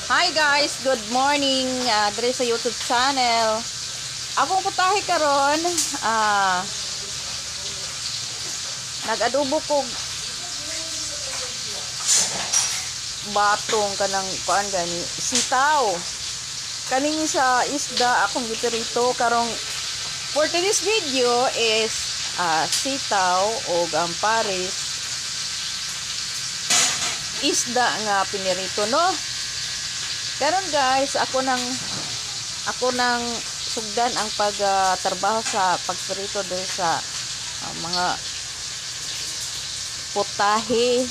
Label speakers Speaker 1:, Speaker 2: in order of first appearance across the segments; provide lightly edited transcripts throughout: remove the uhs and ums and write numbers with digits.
Speaker 1: Hi guys, good morning. Diri sa YouTube channel. Akong putahe karon, nag-adobo ko batong kanang kuan gani sitaw. Kaning sa isda akong gitirito karong for today's video is sitaw o ampares isda nga pinirito no. Karon guys, ako nang sugdan ang pagtrabaho sa pagprito dito sa mga putahe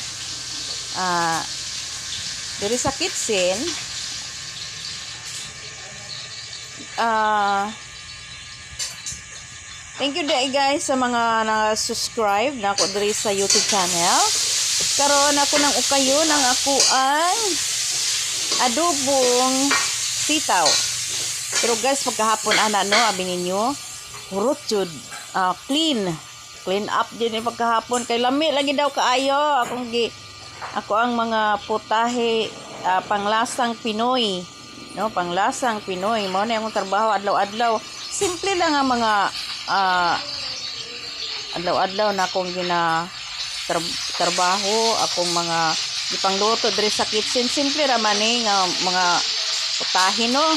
Speaker 1: dito sa kitchen. Thank you guys sa mga na-subscribe na ako dito sa YouTube channel. Karon ako nang ukayon ang ako ang adobong sitaw. Pero guys, pagkahapon no, abi ninyo, hurot jud, clean up din pagkahapon kay lami lagi daw kaayo. Ako ang mga putahe panglasang Pinoy, no, panglasang Pinoy mo na yung trabaho adlaw-adlaw. Simple lang ang mga adlaw-adlaw na akong trabaho, akong mga gipangluto diri sa kitchen. Simple ra man nga mga putahe no.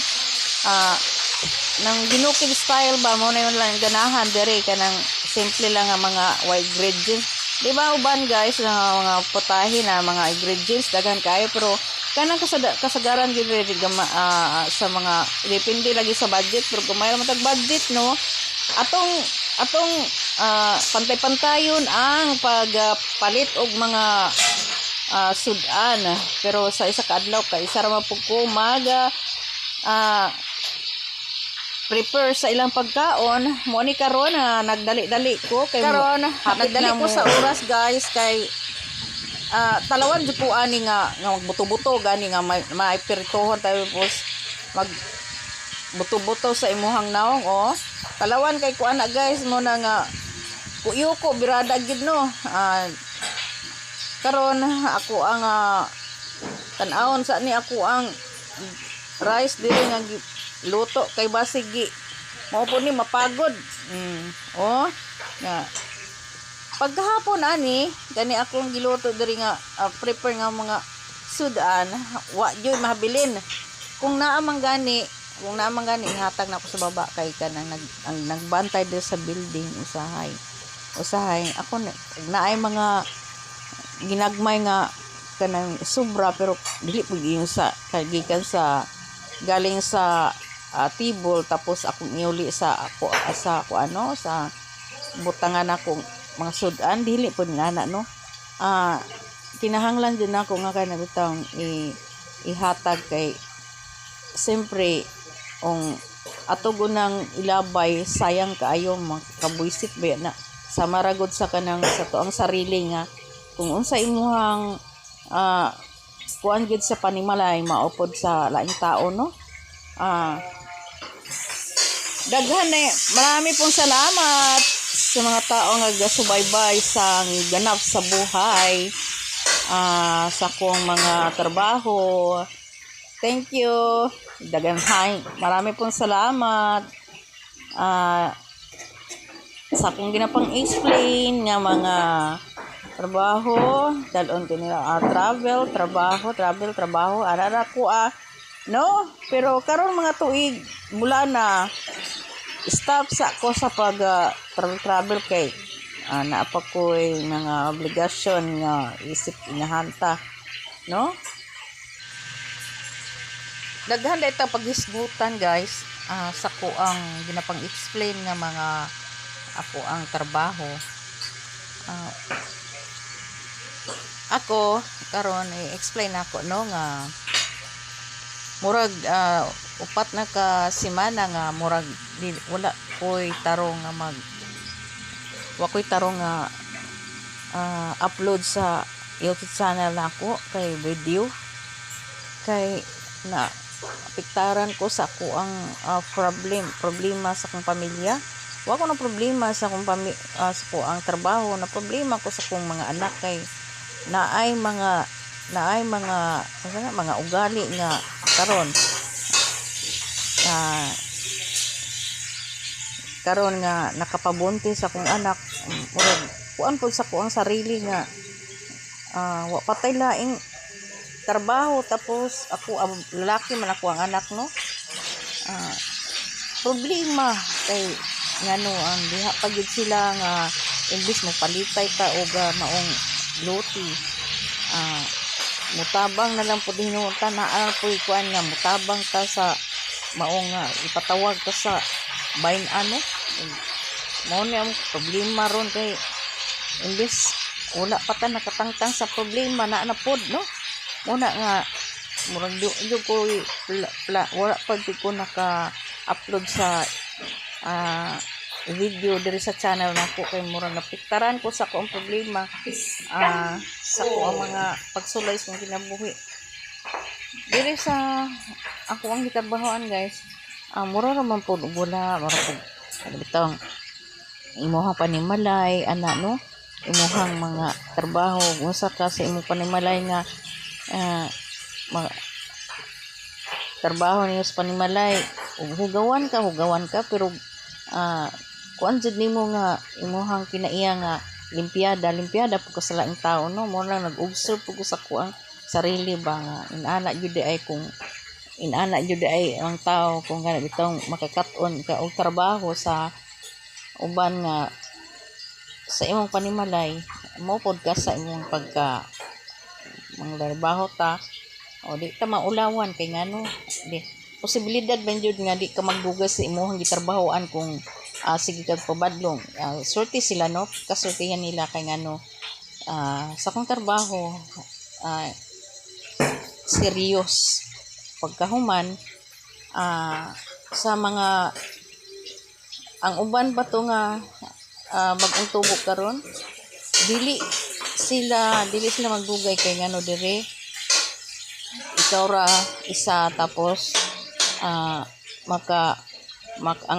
Speaker 1: Nang ginukig style ba mo na yun lang ganahan diri kanang simple lang nga mga ingredients. Di ba uban guys nga mga putahe na mga ingredients daghan kayo pero kanang kasagaran gyud sa mga depende lagi sa budget pero kung mayroon matag budget no atong pantay-pantayon ang pagpalit og mga sudan. Pero sa isa ka adlaw kay isa ra man pud ko prepare sa ilang pagkaon. Mo ni karon nagdali-dali ko kay karon nagdali ko sa oras guys kay talawan jud ko ani nga magbuto-buto gani nga may piritohon tayo pos mag buto-buto sa imuhang naong talawan kay kuan na guys mo na nga kuyo ko birada gid no. Karon ako ang tan-awon sa ni ako ang rice dili nga luto kay basig mao po ni mapagod. Nga pagkahapon ani gani akong giluto diri nga prepare nga mga sudan wa joy mahabilin kung naa man gani ihatag na ako sa baba kay kanang nagbantay dito sa building usahay ako naay mga ginagmay nga kanang sobra pero dili pud yung sa kagikan sa galing sa tibol tapos akong iuli sa butangan akong mga sudan dili pud ngana no. Kinahanglan din ako nga kana bitang ihatag kay siyempre atog nang ilabay sayang kaayo makabuisit ba na sa maragod sa kanang sa tuang sarili nga kung unsa imuhang kuan gid sa panimalay maupod sa laing tao no. Daghan marami pong salamat sa mga tao nga gasubaybay sa ganap sa buhay sa kong mga trabaho. Thank you. Marami pong salamat sa akong ginapang explain nga mga trabaho dalon ko nila trabaho arara ko no. Pero karon mga tuig mula na stop sa ko sa pag travel kay naapa ko mga obligasyon nga isip inahanta no. Daghan dayta paghisgutan guys sa ko ang ginapang explain nga mga ako ang trabaho. Ako karon i-explain ako no nga murag upat na ka semana nga murag wala koy tarong nga upload sa YouTube channel nako kay video kay na apektaran ko sa ako ang problema sa akong pamilya. Wa ko na problema sa akong sa ko ang trabaho, na problema ko sa akong mga anak kay naay mga ugali nga karon nga nakapabuntis akong anak, murag kuan pud sa ko ang sarili nga wa patay laing trabaho, tapos ako lalaki man ako ang anak, no. Problema kay ngano ang diha pagid sila nga imbis mo palitay ta og maong luti, mutabang na lang pud hinuon naa po kuan nga mutabang ta sa maong ipatawag ta sa bayin ano. Mao ni ang problema ron kay imbis wala pa ta nakatangtang sa problema na pod, no. Muna nga murag di ko wala pa ko naka-upload sa video diri sa channel nako kay murag napiktaran ko sa ko ang problema sa ko ang mga pagsulay sa kinabuhi diri sa ako ang gitrabahoan, guys. Mura raman po wala mura po bitang imuhang panimalay ana, no, imuhang mga trabaho usa ka sa imong panimalay nga mga trabaho niyo sa panimalay hugawan ka pero kuan jud nimo nga imuhang kinaiya nga limpyada po ko sa laing tao, no. Mo lang nag-observe po ko sa kuang sarili ba nga inana jud ay ang tao kung kana bitong makakaton ka og trabaho sa uban nga sa imong panimalay mo podcast sa imong pagka mga trabaho ta o di ta maulawan kay ngano di posibilidad man jud nga di ka magbugas sa imong gitrabahoan kung sige kag pabadlong. Sorte sila, no, kasortihan nila kay ngano sa kong trabaho serious pagkahuman sa mga ang uban ba to nga bagong tubo karon dili sila magdugay kay ngano dire ikaw ra isa tapos ang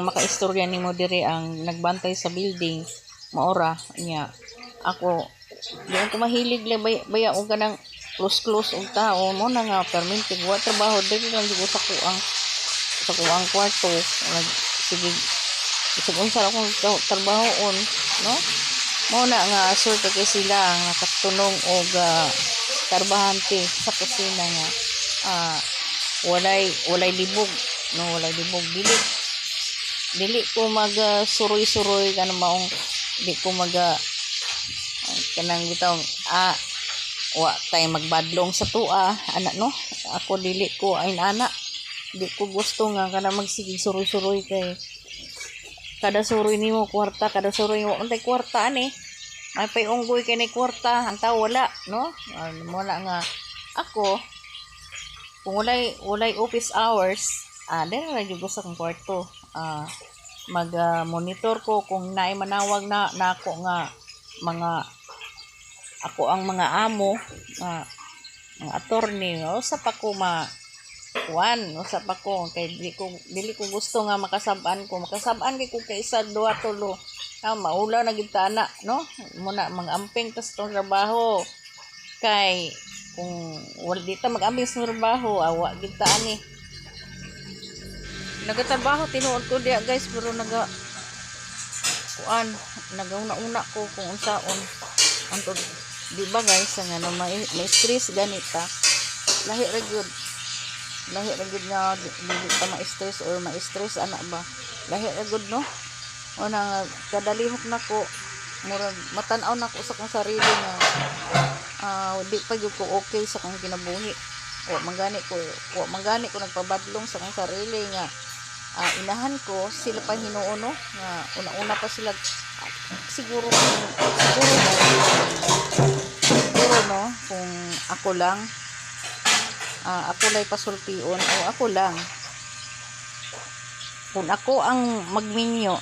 Speaker 1: makaistorya nimo dire ang nagbantay sa building maora niya ako di ko mahilig le baya og kanang close og tao mo na nga permanente wa trabaho dire lang jud sa kuang kwarto sige isig unsa akong trabahoon, no. Mo na nga sorte kay sila nga katunong og trabahante sa kusina nga walay libog, no, walay libog dili ko mag suroy kanang maong di ko mag kanang bitaw wa tay magbadlong sa tua ana, no. Ako dili ko ay ana di ko gusto nga kanang magsigig suroy kay kada suroy nimo kwarta, kada suroy mo untay kwarta ani may payunggoy kay ni kwarta ang tao wala, no. Wala nga ako kung walay office hours dere ra gyud sa akong kwarto mag monitor ko kung naay manawag na ako nga mga ako ang mga amo mga attorney, usap ako usap ako kay dili ko gusto nga makasab-an kay ko kay isa duha tulo maulaw na gid ta ana, no. Muna mga amping tas tong trabaho kay kung wala di ta mag-ambing sa trabaho awa gid ta ani nagatrabaho tinuod ko diya, guys, pero nagauna ko kung unsaon antod di ba, guys, nga may stress ganita lahi ra gyud nga dili ta ma-stress or ma-stress ana ba lahi ra gyud, no. O na kadalihok nako murag matan-aw nako sa kong sarili nga di pa gyud ko okay sa kong kinabuhi o mangani ko nagpabadlong sa kong sarili nga inahan ko sila pa hinuon, no, nga una pa sila siguro no kung ako lang lay pasultion o ako lang kung ako ang magminyo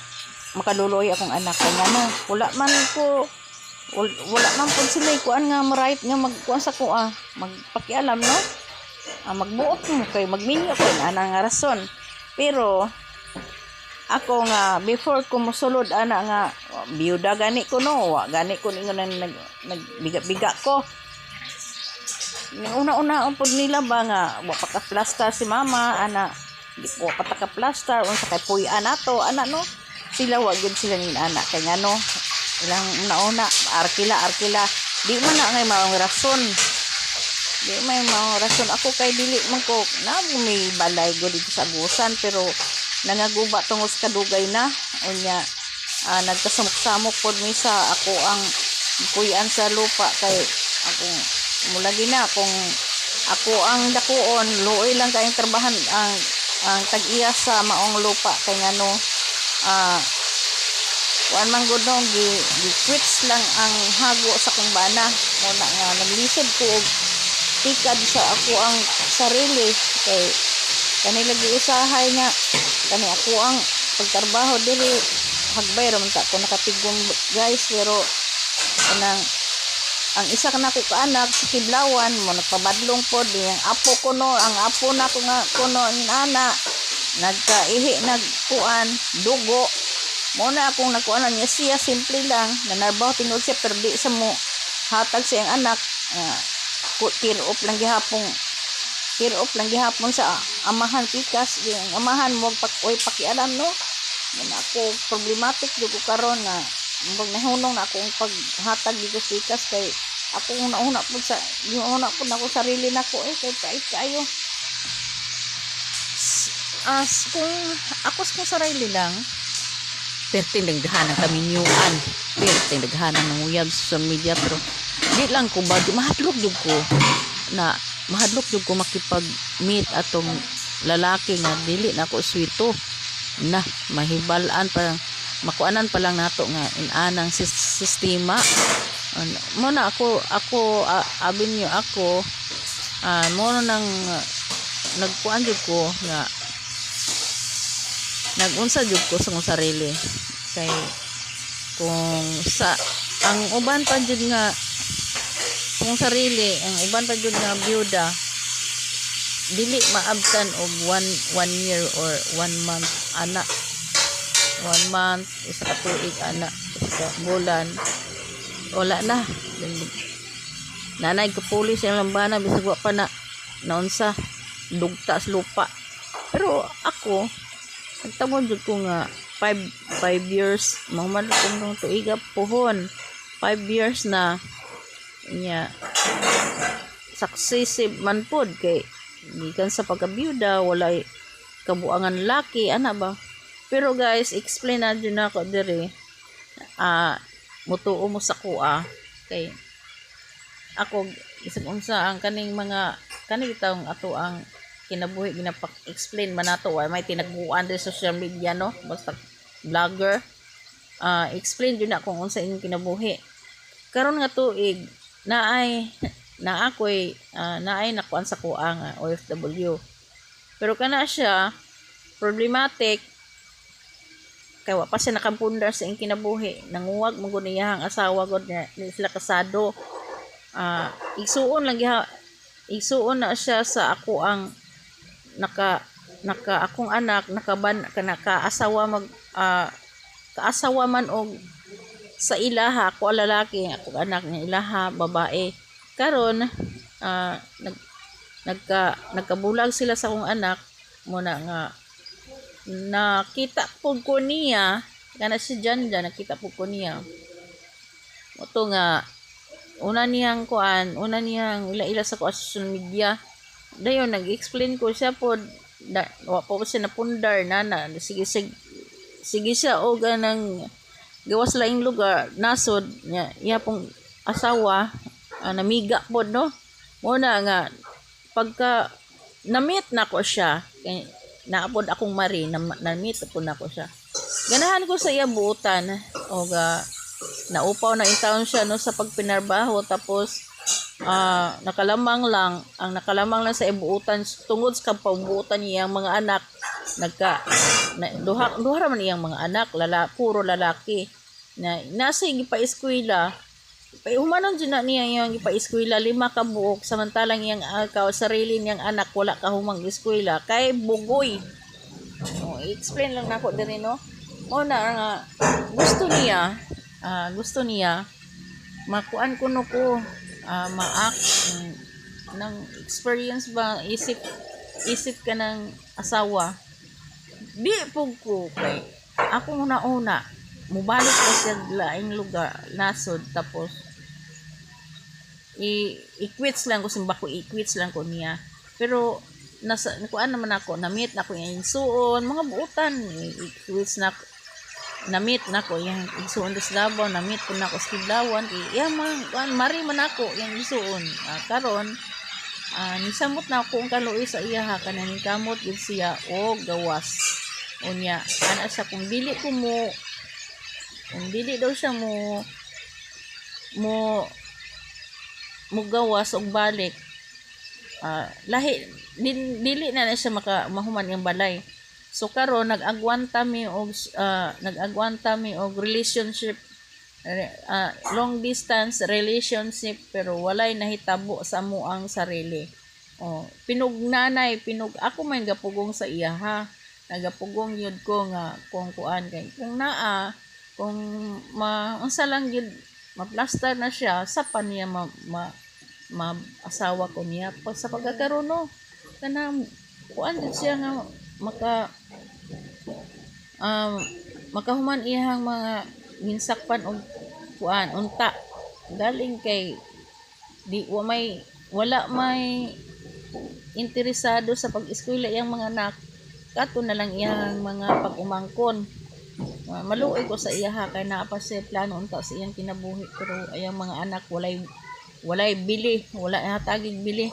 Speaker 1: makaluloy akong anak kay ngano wala man po sila kuan nga right nga magkuan sa ko magpakialam, no. Magbuot mo kay magminyo ko ana nga rason pero ako nga before ko mosulod ana nga biyuda gani ko, no, wa gani ko ningon nagbiga-biga ko Una-una ang pud nila ba nga wa pa ka plaster si mama ana wa pa ta ka plaster unsa kay puy-an ato ana no sila wa gyud sila nin ana kay ngano ilang una-una arkila di man na ngay maong rason di may maong rason ako kay dili man ko na may balay go dito sa Agusan pero nangaguba tungod sa kadugay na unya nagkasamok-samok pod mi sa ako ang puy-an sa lupa kay akong mulagi na kung ako ang dakuon luoy lang kayong trabahan ang tag-iya sa maong lupa kay ngano kuan man gud no gi quits lang ang hago sa kong bana muna nga naglisod ko og tikad sa ako ang sarili kay kani lagi usahay nga kani ako ang pagtrabaho dili hagbay ra man ta ko nakatigom guys pero kanang ang isa ka na ko kaanak sa Kidlawan mo nagpabadlong pod ang apo ko no ang apo na ko nga kuno nin ana nagkaihi nagkuan dugo mo na akong nakuanan niya siya simple lang nanarbaho tinuod siya pero di sa mo hatag sa iyang anak tear off lang gihapon sa amahan pikas ang amahan mo pakialam no man ako problematic jud ko karon na mbag nahunong na akong paghatag dito sa pikas kay ako una po nako sarili nako kay kayo kung ako sa sarili lang perting daghanan kami nyuan perting daghanan ng uyab sa social media pero di lang ko ba mahadlok jud ko makipag meet atong lalaki nga dili na ko swito na mahibalan parang makuanan pa lang nato nga inanang sistema mo na ako abin niyo ako mo nang nagkuan jud ko nga nagunsa jud ko sa akong sarili kay kung sa ang uban pa jud nga kung sarili ang uban pa jud nga byuda dili maabtan og 1 year or 1 month ana 1 month isa ka tuig ana isa ka bulan wala na nanay ko pulis yung lambana bisag wa pa na naunsa dugta sa lupa pero ako nagtamo jud ko nga 5 years mahuman kung tuiga pohon 5 years na nya successive man pod kay gikan sa pagkabyuda walay kabuangan laki ana ba pero guys explain na jud nako diri mutuo mo sa kuha kay ako isip unsa ang kaning mga kanitang ato ang kinabuhi ginapak-explain man nato why may tinagbuan sa social media no basta vlogger explain jud na kung unsa inyong kinabuhi karon nga tuig naay nakuan sa kuha nga OFW pero kana siya problematic kay wa pa siya nakampundar sa iyang kinabuhi nanguwag mo gud niyang asawa gud niya sila kasado igsuon na siya sa ako ang akong anak kaasawa man og sa ilaha ako lalaki ako anak niya ilaha babae karon nagkabulag sila sa akong anak muna nga nakita po ko niya kana si Janja nakita po ko niya moto nga una niyang ila sa social media dayon nag-explain ko siya po wa pa siya napundar na sige siya o ganang gawas laing lugar nasod niya iya pong asawa namiga po no muna nga pagka na-meet na ko siya kay naapod akong mari na-meet po na ko siya ganahan ko sa iya buutan o naupaw na intawon siya no sa pagpinarbaho tapos nakalamang lang sa ibuutan tungod sa pambuutan niyang mga anak duha man iyang mga anak puro lalaki na nasa gipa-eskwela humanon dyan na niya yung gipa-eskwela 5 ka buok samantalang iyang sarili niyang anak wala ka humang eskwela kay bugoy explain lang nako diri no na nga gusto niya makuan ko ng experience ba isip ka ng asawa. Di po ko kay ako una mubalik ko sa laing lugar nasod tapos i-quits lang ko simba ko i-quits lang ko niya. Pero nasa kuan naman ako na-meet na ko yung suon mga buutan i-quits na na-meet na ko yung isuon dos Davao na-meet ko na ko sa Kidlawan mari man ako yung isuon karon nisamot na ako ang kaluoy sa iya ha kanang kamot gid siya o gawas unya ana siya kung dili daw siya mo gawas og balik lahi dili na siya mahuman yung balay. So karon nag-agwanta mi og relationship long distance relationship pero walay nahitabo sa amuang sarili. Pinug ako may gapugong sa iya ha. Nagapugong yun ko nga kung kuan kay kung unsa lang yun ma-plaster na siya sa pa niya asawa ko niya pag sa pagkakaroon no kanang kuan din siya nga makahuman iyang mga ginsakpan og kuan unta galing kay wala may interesado sa pag-eskwela iyang mga anak kato na lang iyang mga pag-umangkon. Maluoy ko sa iya ha kay naa pa siya plano unta sa iyang kinabuhi pero ayang mga anak walay bili wala hatagig bili.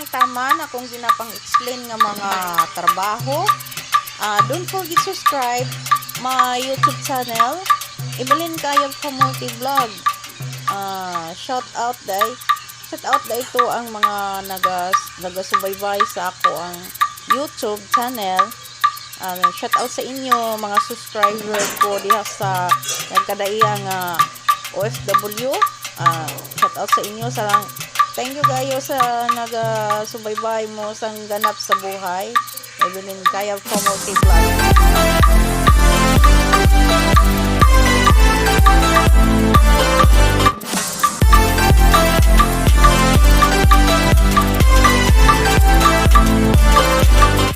Speaker 1: lang tama na kung ginapang-explain nga mga trabaho. Don't forget subscribe my YouTube channel. Ibalin kayo sa multi-vlog. Shout out ito ang mga nagasubaybay sa ako ang YouTube channel. Shout out sa inyo mga subscriber ko diha sa nagkadaiyang OFW. Shout out sa inyo sa thank you kayo sa nagasubaybay mo sang ganap sa buhay. Ibalin kayo sa multi-vlog.